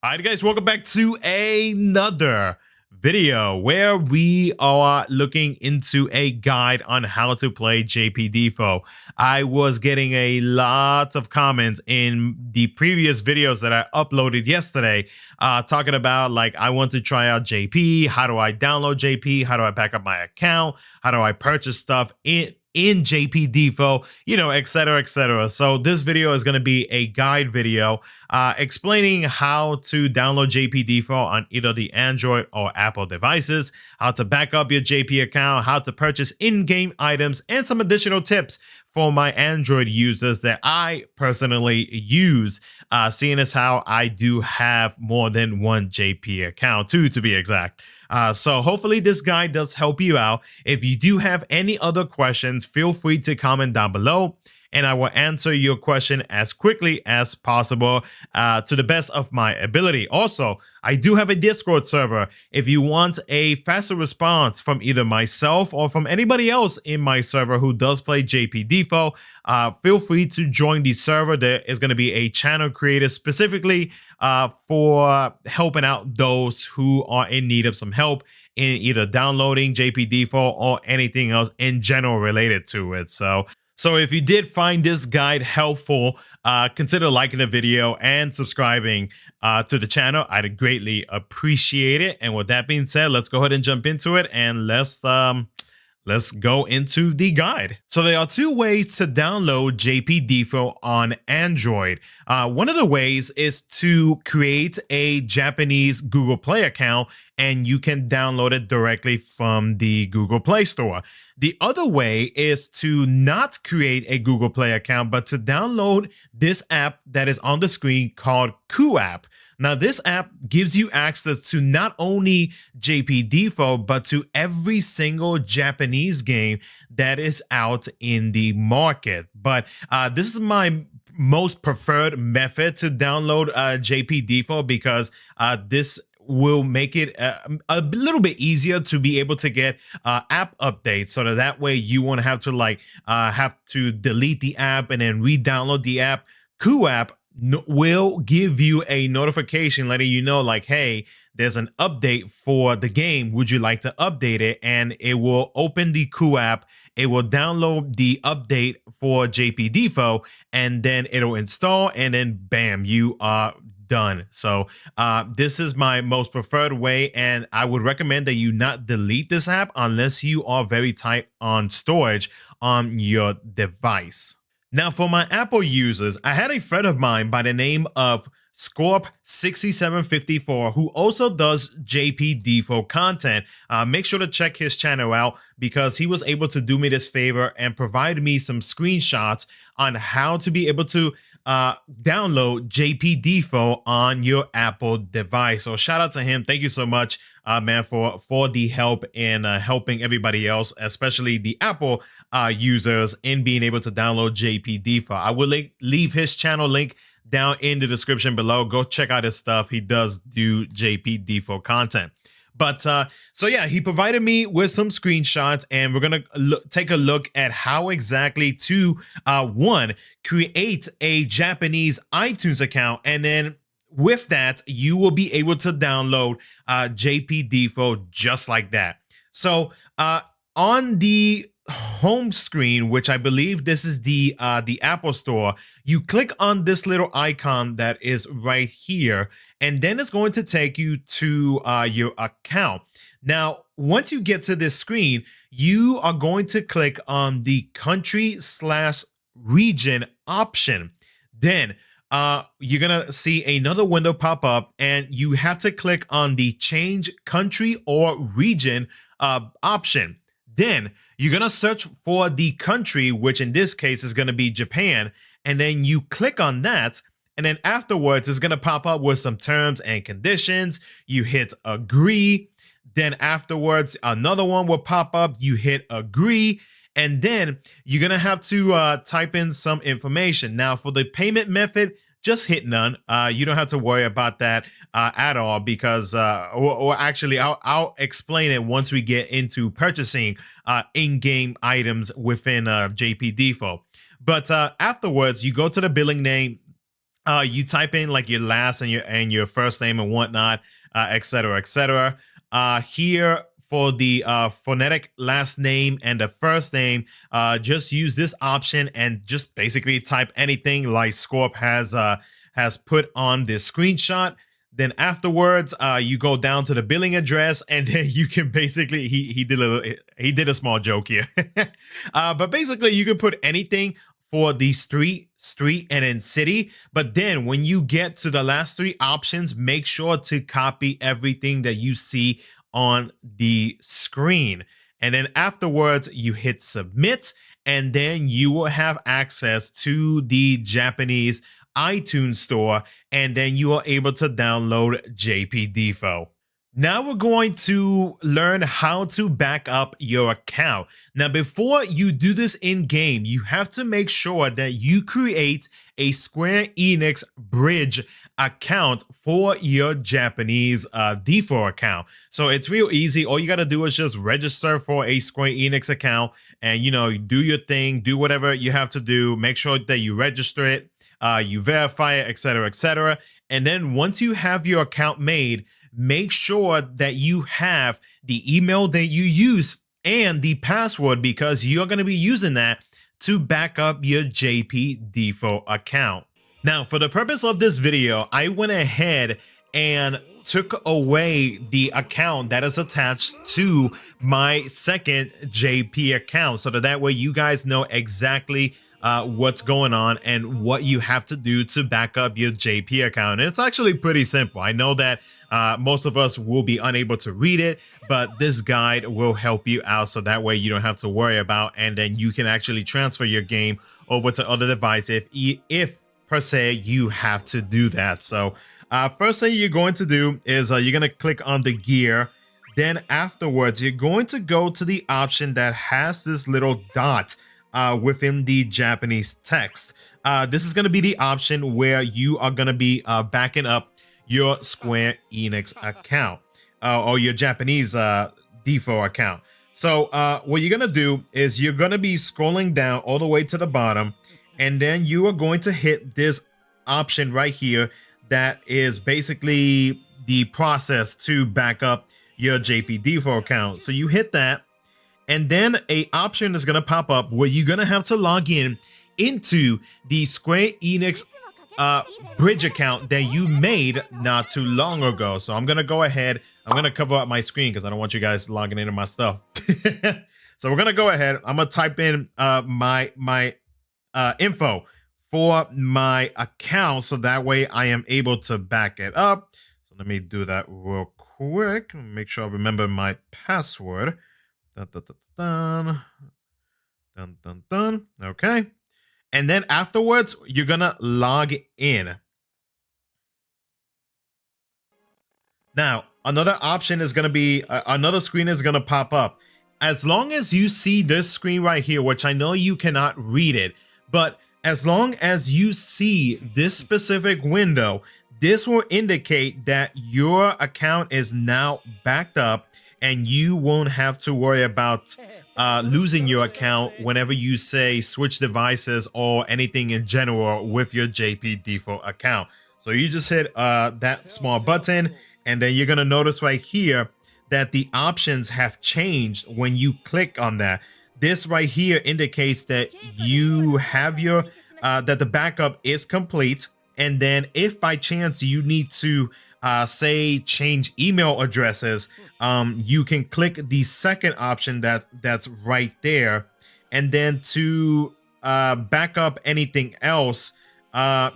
Alright guys, welcome back to another video where we are looking into a guide on how to play JP DFFOO. I was getting a lot of comments in the previous videos that I uploaded yesterday talking about like I want to try out JP, how do I download JP, how do I back up my account, how do I purchase stuff in JP DFFOO, you know, etc, etc. So this video is going to be a guide video explaining how to download JP DFFOO on either the Android or Apple devices, how to back up your JP account, how to purchase in-game items, and some additional tips for my Android users that I personally use, seeing as how I do have more than one JP account, two to be exact. So hopefully this guide does help you out. If you do have any other questions, feel free to comment down below, and I will answer your question as quickly as possible to the best of my ability. Also, I do have a Discord server. If you want a faster response from either myself or from anybody else in my server who does play JP DFFOO, feel free to join the server. There is going to be a channel created specifically for helping out those who are in need of some help in either downloading JP DFFOO or anything else in general related to it. So if you did find this guide helpful, consider liking the video and subscribing to the channel. I'd greatly appreciate it. And with that being said, let's go ahead and jump into it, and let's go into the guide. So there are two ways to download JP DFFOO on Android. One of the ways is to create a Japanese Google Play account, and you can download it directly from the Google Play Store. The other way is to not create a Google Play account, but to download this app that is on the screen called QooApp. Now, this app gives you access to not only JP DFFOO, but to every single Japanese game that is out in the market. But this is my most preferred method to download JP DFFOO because this will make it a little bit easier to be able to get app updates, so that way you won't have to have to delete the app and then re-download the app. QooApp will give you a notification letting you know like, hey, there's an update for the game, would you like to update it? And it will open the QooApp, it will download the update for JP DFFOO, and then it'll install, and then bam, you are done. So this is my most preferred way, and I would recommend that you not delete this app unless you are very tight on storage on your device. Now, for my Apple users, I had a friend of mine by the name of Scorp6754 who also does JP DFFOO content. Make sure to check his channel out because he was able to do me this favor and provide me some screenshots on how to be able to download JP DFFOO on your Apple device. So shout out to him. Thank you so much, man, for the help in helping everybody else, especially the Apple users, in being able to download JP DFFOO. I will leave his channel link down in the description below. Go check out his stuff. He does do JP DFFOO content. But so yeah, he provided me with some screenshots, and we're gonna take a look at how exactly to one, create a Japanese iTunes account, and then with that you will be able to download JP DFFOO just like that. So on the home screen, which I believe this is the Apple Store, you click on this little icon that is right here, and then it's going to take you to your account. Now, once you get to this screen, you are going to click on the country/region option. Then you're gonna see another window pop up, and you have to click on the change country or region option. Then you're going to search for the country, which in this case is going to be Japan. And then you click on that. And then afterwards, it's going to pop up with some terms and conditions. You hit agree. Then afterwards, another one will pop up. You hit agree. And then you're going to have to type in some information. Now, for the payment method, just hit none. You don't have to worry about that at all because, or actually, I'll explain it once we get into purchasing in-game items within JP DFFOO. But afterwards, you go to the billing name, You type in like your last and your first name and whatnot, etc., etc. Here for the phonetic last name and the first name, just use this option and just basically type anything like Scorp has put on this screenshot. Then afterwards, you go down to the billing address, and then you can basically he did a small joke here, but basically you can put anything for the street, and then city. But then when you get to the last three options, make sure to copy everything that you see on the screen. And then afterwards, you hit submit, and then you will have access to the Japanese iTunes store, and then you are able to download JP DFFOO. Now we're going to learn how to back up your account. Now, before you do this in game, you have to make sure that you create a Square Enix Bridge account for your Japanese DFFOO account. So it's real easy. All you got to do is just register for a Square Enix account and, you know, do your thing, do whatever you have to do. Make sure that you register it, you verify it, etc., etc. And then once you have your account made, make sure that you have the email that you use and the password, because you're going to be using that to back up your JP DFFOO account. Now, for the purpose of this video, I went ahead and took away the account that is attached to my second JP account, so that way you guys know exactly what's going on and what you have to do to back up your JP account. And it's actually pretty simple. I know that most of us will be unable to read it, but this guide will help you out, so that way you don't have to worry about, and then you can actually transfer your game over to other devices if per se you have to do that. So first thing you're going to do is you're going to click on the gear. Then afterwards, you're going to go to the option that has this little dot within the Japanese text. This is going to be the option where you are going to be backing up your Square Enix account or your Japanese DFFOO account. So what you're going to do is you're going to be scrolling down all the way to the bottom, and then you are going to hit this option right here that is basically the process to back up your JP DFFOO account. So you hit that, and then a option is going to pop up where you're going to have to log in into the Square Enix Bridge account that you made not too long ago. So I'm going to go ahead. I'm going to cover up my screen because I don't want you guys logging into my stuff. So we're going to go ahead. I'm going to type in my info for my account, so that way I am able to back it up. So let me do that real quick. Make sure I remember my password. Dun, dun, dun, dun. Dun, dun, dun. Okay. And then afterwards, you're gonna log in. Now, another option is gonna be, another screen is gonna pop up. As long as you see this screen right here, which I know you cannot read it, but as long as you see this specific window, this will indicate that your account is now backed up, and you won't have to worry about losing your account whenever you say switch devices or anything in general with your JP DFFOO account. So you just hit that small button, and then you're gonna notice right here that the options have changed when you click on that. This right here indicates that you have your that the backup is complete, and then if by chance you need to say change email addresses, you can click the second option that's right there, and then to back up anything else, or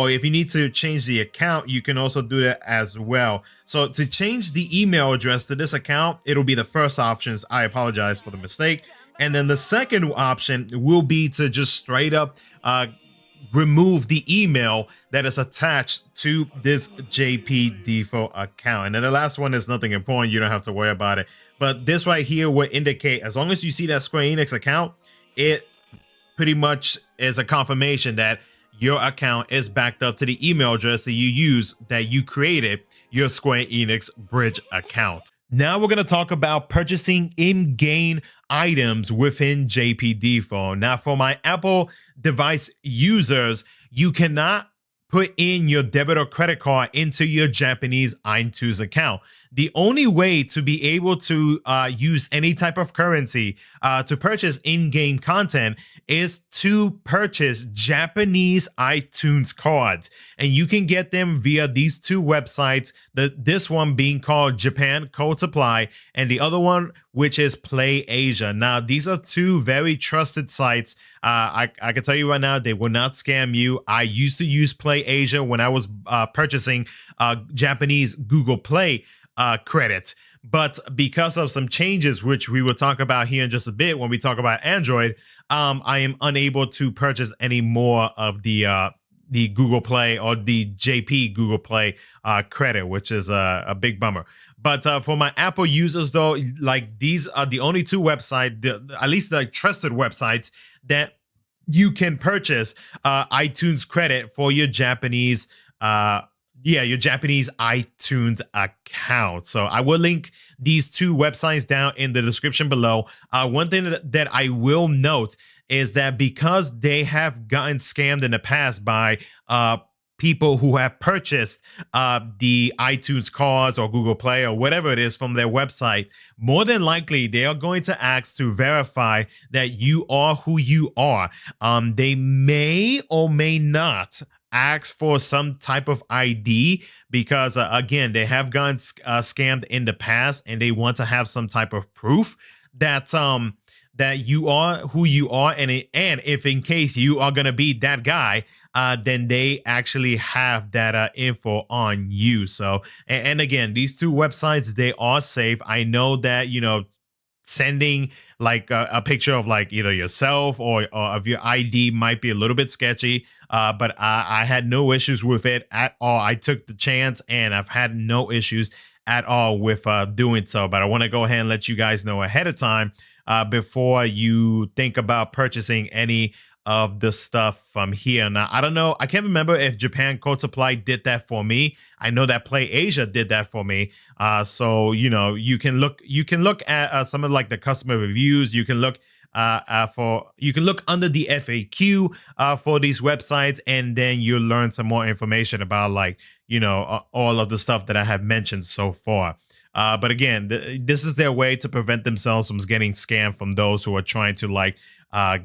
if you need to change the account, you can also do that as well. So to change the email address to this account, it'll be the first options. I apologize for the mistake. And then the second option will be to just straight up remove the email that is attached to this JP DFFOO account. And then the last one is nothing important. You don't have to worry about it. But this right here will indicate, as long as you see that Square Enix account, it pretty much is a confirmation that your account is backed up to the email address that you use, that you created your Square Enix Bridge account. Now we're going to talk about purchasing in-game items within JP DFFOO. Now, for my Apple device users, you cannot put in your debit or credit card into your Japanese iTunes account. The only way to be able to use any type of currency to purchase in-game content is to purchase Japanese iTunes cards. And you can get them via these two websites, this one being called Japan Code Supply and the other one which is Play Asia. Now, these are two very trusted sites. I can tell you right now, they will not scam you. I used to use Play Asia when I was purchasing Japanese Google Play credit. But because of some changes, which we will talk about here in just a bit when we talk about Android, I am unable to purchase any more of the Google Play or the JP Google Play credit, which is a big bummer. But for my Apple users, though, like these are the only two websites, at least the trusted websites, that you can purchase iTunes credit for your Japanese your Japanese iTunes account. So I will link these two websites down in the description below. One thing that I will note is that because they have gotten scammed in the past by people who have purchased the iTunes cards or Google Play or whatever it is from their website, more than likely they are going to ask to verify that you are who you are. They may or may not ask for some type of ID because again, they have gotten scammed in the past and they want to have some type of proof that that you are who you are, and if in case you are gonna be that guy, then they actually have that info on you. So and again, these two websites, they are safe. I know that, you know, sending like a picture of like either yourself or of your ID might be a little bit sketchy, but I had no issues with it at all. I took the chance and I've had no issues at all with doing so. But I want to go ahead and let you guys know ahead of time before you think about purchasing any of the stuff from here. Now, I don't know. I can't remember if Japan Code Supply did that for me. I know that Play Asia did that for me. So, you know, you can look at some of like the customer reviews. You can look under the FAQ for these websites, and then you'll learn some more information about, like, you know, all of the stuff that I have mentioned so far. But again, this is their way to prevent themselves from getting scammed from those who are trying to like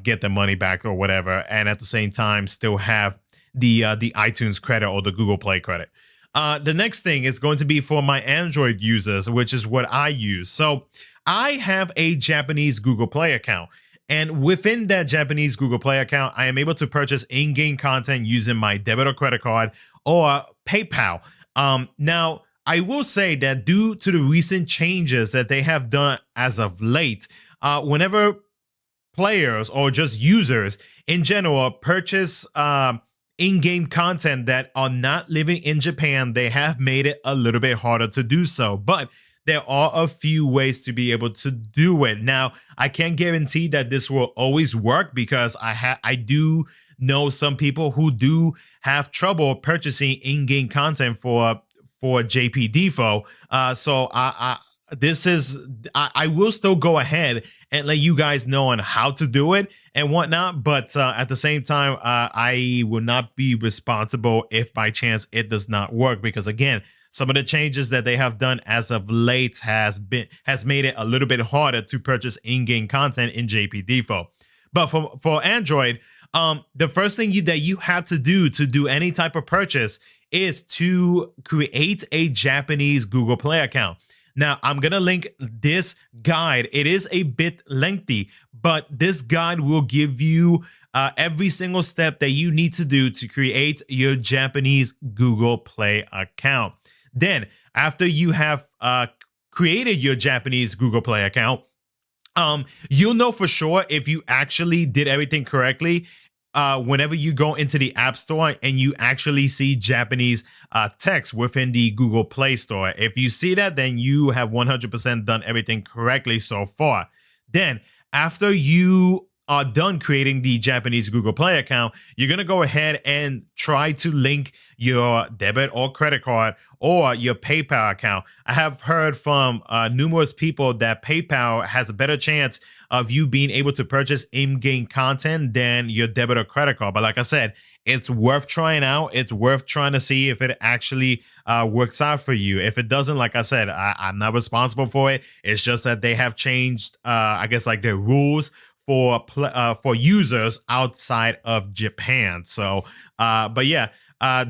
get their money back or whatever, and at the same time still have the iTunes credit or the Google Play credit. The next thing is going to be for my Android users, which is what I use. So I have a Japanese Google Play account, and within that Japanese Google Play account, I am able to purchase in-game content using my debit or credit card or PayPal. Now, I will say that due to the recent changes that they have done as of late, whenever players or just users in general purchase in-game content that are not living in Japan, they have made it a little bit harder to do so. But there are a few ways to be able to do it. Now, I can't guarantee that this will always work because I do know some people who do have trouble purchasing in-game content for JP DFFOO. So I will still go ahead and let you guys know on how to do it and whatnot. But at the same time, I will not be responsible if by chance it does not work, because again, some of the changes that they have done as of late has made it a little bit harder to purchase in-game content in JP DFFOO. But for Android, the first thing that you have to do any type of purchase is to create a Japanese Google Play account. Now, I'm going to link this guide. It is a bit lengthy, but this guide will give you every single step that you need to do to create your Japanese Google Play account. Then, after you have created your Japanese Google Play account, you'll know for sure if you actually did everything correctly whenever you go into the App Store and you actually see Japanese text within the Google Play Store. If you see that, then you have 100% done everything correctly so far. Then, after you are done creating the Japanese Google Play account, you're going to go ahead and try to link your debit or credit card or your PayPal account. I have heard from numerous people that PayPal has a better chance of you being able to purchase in-game content than your debit or credit card. But like I said, it's worth trying out. It's worth trying to see if it actually works out for you. If it doesn't, like I said, I'm not responsible for it. It's just that they have changed, I guess, like their rules for users outside of Japan. So, but yeah.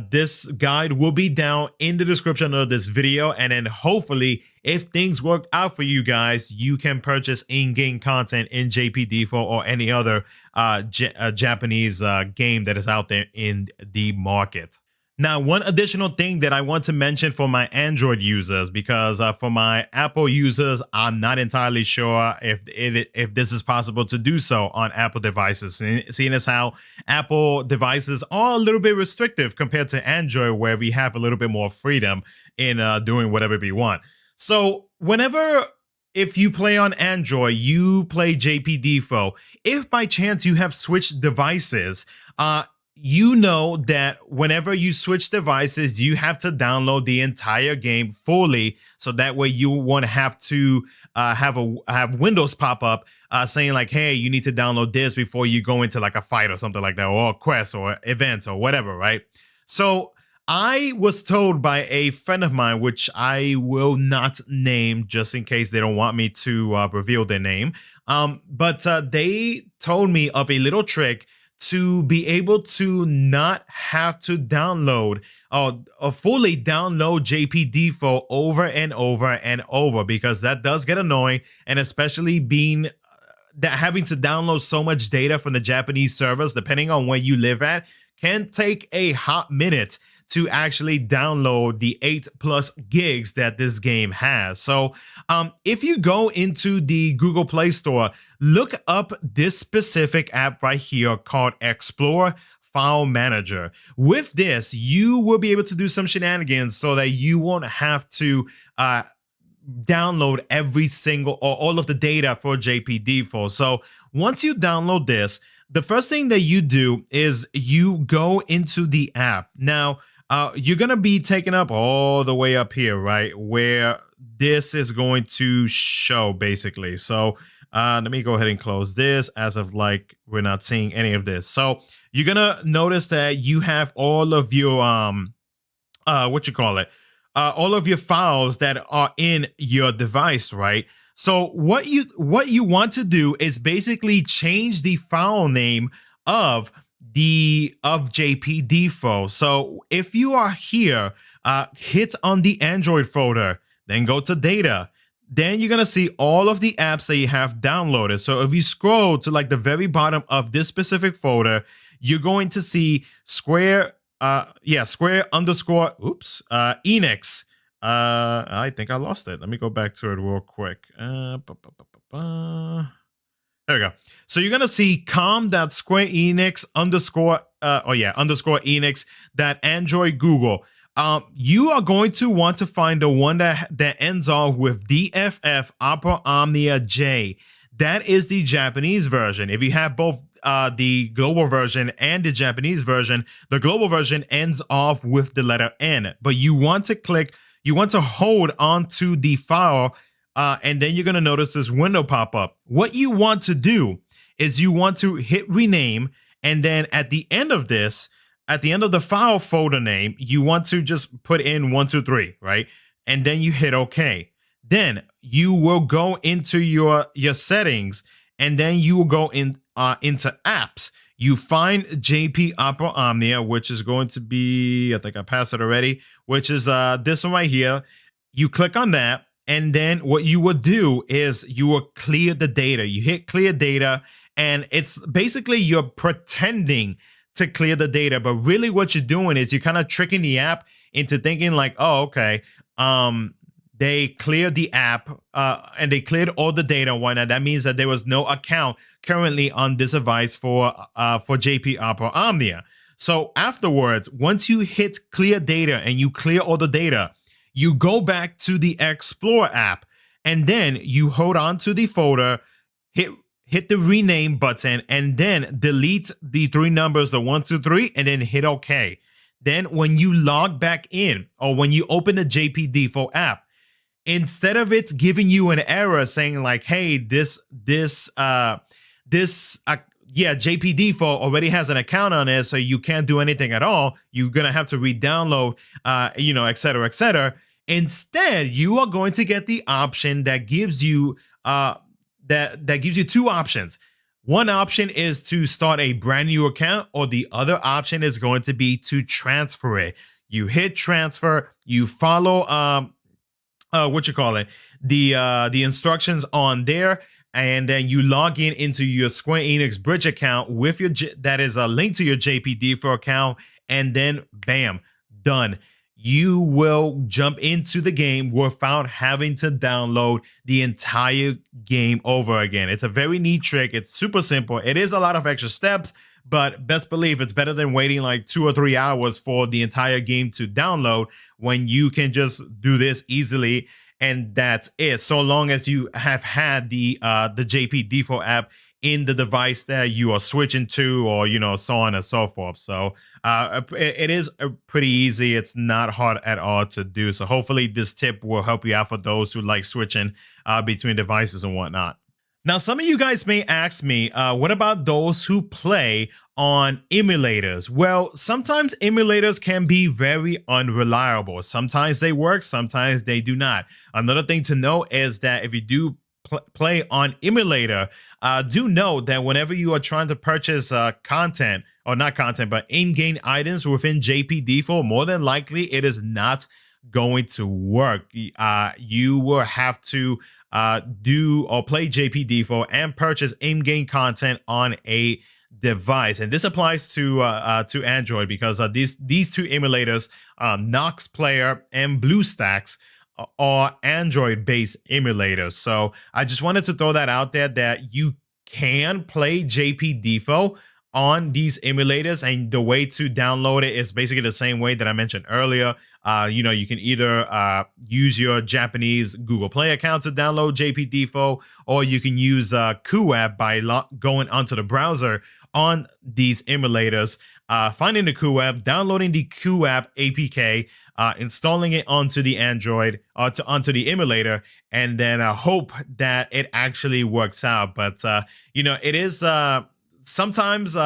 This guide will be down in the description of this video, and then hopefully if things work out for you guys, you can purchase in-game content in JP DFFOO or any other Japanese game that is out there in the market. Now, one additional thing that I want to mention for my Android users, because for my Apple users, I'm not entirely sure if this is possible to do so on Apple devices, seeing as how Apple devices are a little bit restrictive compared to Android, where we have a little bit more freedom in doing whatever we want. So if you play on Android, you play JP DFFOO. If by chance you have switched devices, you know that whenever you switch devices, you have to download the entire game fully, so that way you won't have to have Windows pop up saying like, hey, you need to download this before you go into like a fight or something like that, or a quest or events or whatever, right? So I was told by a friend of mine, which I will not name just in case they don't want me to reveal their name, but they told me of a little trick to be able to not have to download or fully download JP DFFOO over and over and over, because that does get annoying, and especially being that having to download so much data from the Japanese servers, depending on where you live at, can take a hot minute to actually download the 8+ gigs that this game has. So if you go into the Google Play Store, look up this specific app right here called Explore File Manager. With this, you will be able to do some shenanigans so that you won't have to download every single or all of the data for JP DFFOO. So once you download this, the first thing that you do is you go into the app. Now, you're going to be taken up all the way up here, right, where this is going to show basically. So let me go ahead and close this, as of like we're not seeing any of this. So you're going to notice that you have all of your all of your files that are in your device, right? So what you want to do is basically change the file name of JP DFFOO. So if you are here, hit on the Android folder, then go to data. Then you're going to see all of the apps that you have downloaded. So if you scroll to like the very bottom of this specific folder, you're going to see Enix. I think I lost it. Let me go back to it real quick. There we go. So you're going to see com.squareenix _Enix.Android Google. You are going to want to find the one that ends off with DFF Opera Omnia J. That is the Japanese version. If you have both the global version and the Japanese version, the global version ends off with the letter N. But you want to hold onto the file, and then you're going to notice this window pop up. What you want to do is you want to hit rename, and then at the end of this, at the end of the file folder name, you want to just put in 123, right? And then you hit OK. Then you will go into your settings, and then you will go into apps. You find JP Opera Omnia, which is going to be, I think I passed it already, which is this one right here. You click on that, and then what you will do is you will clear the data. You hit clear data, and it's basically you're pretending to clear the data, but really what you're doing is you're kind of tricking the app into thinking like, oh, okay, they cleared the app and they cleared all the data and whatnot. That means that there was no account currently on this device for JP Opera Omnia. So afterwards, once you hit clear data and you clear all the data, you go back to the Explore app, and then you hold on to the folder, hit hit the rename button and then delete the 3 numbers, the 1, 2, 3, and then hit OK. Then when you log back in or when you open the JP DFFOO app, instead of it giving you an error saying like, hey, JP DFFOO already has an account on it, so you can't do anything at all. You're gonna have to re-download, et cetera, et cetera. Instead, you are going to get the option that gives you that gives you 2 options. One option is to start a brand new account, or the other option is going to be to transfer it. You hit transfer, you follow the instructions on there, and then you log in into your Square Enix Bridge account with your that is a link to your JP DFFOO account, and then bam, done. You will jump into the game without having to download the entire game over again. It's a very neat trick. It's super simple. It is a lot of extra steps, but best believe it's better than waiting like 2 or 3 hours for the entire game to download, when you can just do this easily, and that's it. So long as you have had the JP DFFOO app in the device that you are switching to, or so on and so forth. So it is pretty easy. It's not hard at all to do. So hopefully this tip will help you out for those who like switching between devices and whatnot. Now, some of you guys may ask me, what about those who play on emulators? Well, sometimes emulators can be very unreliable. Sometimes they work, sometimes they do not. Another thing to know is that if you do play on emulator, do know that whenever you are trying to purchase content, or not content, but in-game items within JP DFFOO, more than likely it is not going to work. You will have to do or play JP DFFOO and purchase in-game content on a device, and this applies to Android, because these 2 emulators, Nox Player and BlueStacks, are Android-based emulators. So I just wanted to throw that out there, that you can play JP DFFOO on these emulators, and the way to download it is basically the same way that I mentioned earlier. You can either use your Japanese Google Play account to download JP DFFOO, or you can use QooApp by going onto the browser on these emulators, finding the QooApp, downloading the QooApp APK, installing it onto the Android, onto the emulator, and then hope that it actually works out. But it is sometimes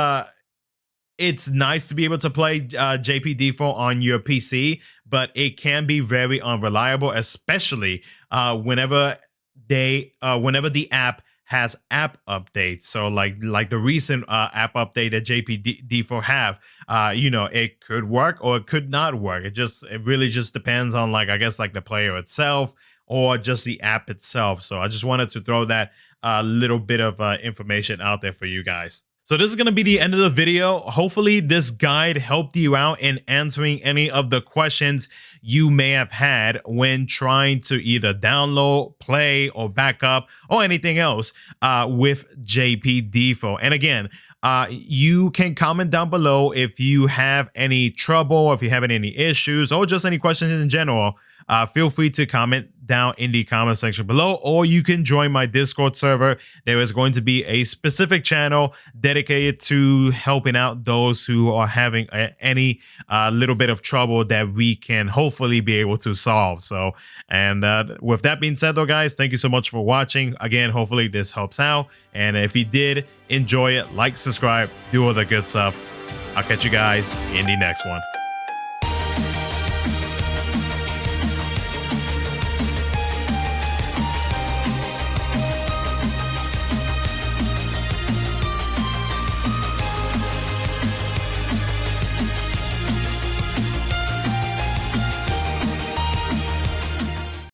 it's nice to be able to play JP DFFOO on your PC, but it can be very unreliable, especially whenever the app has app updates. So like the recent app update that JP DFFOO have, it could work or it could not work. It really just depends on, I guess, the player itself or just the app itself. So I just wanted to throw that little bit of information out there for you guys. So this is going to be the end of the video. Hopefully this guide helped you out in answering any of the questions you may have had when trying to either download, play, or back up, or anything else with JP DFFOO. And again, you can comment down below if you have any trouble, if you have any issues, or just any questions in general. Feel free to comment down in the comment section below, or you can join my Discord server. There is going to be a specific channel dedicated to helping out those who are having any little bit of trouble that we can hopefully be able to solve. So, and with that being said though, guys, thank you so much for watching. Again, hopefully this helps out. And if you did enjoy it, like, subscribe, do all the good stuff. I'll catch you guys in the next one.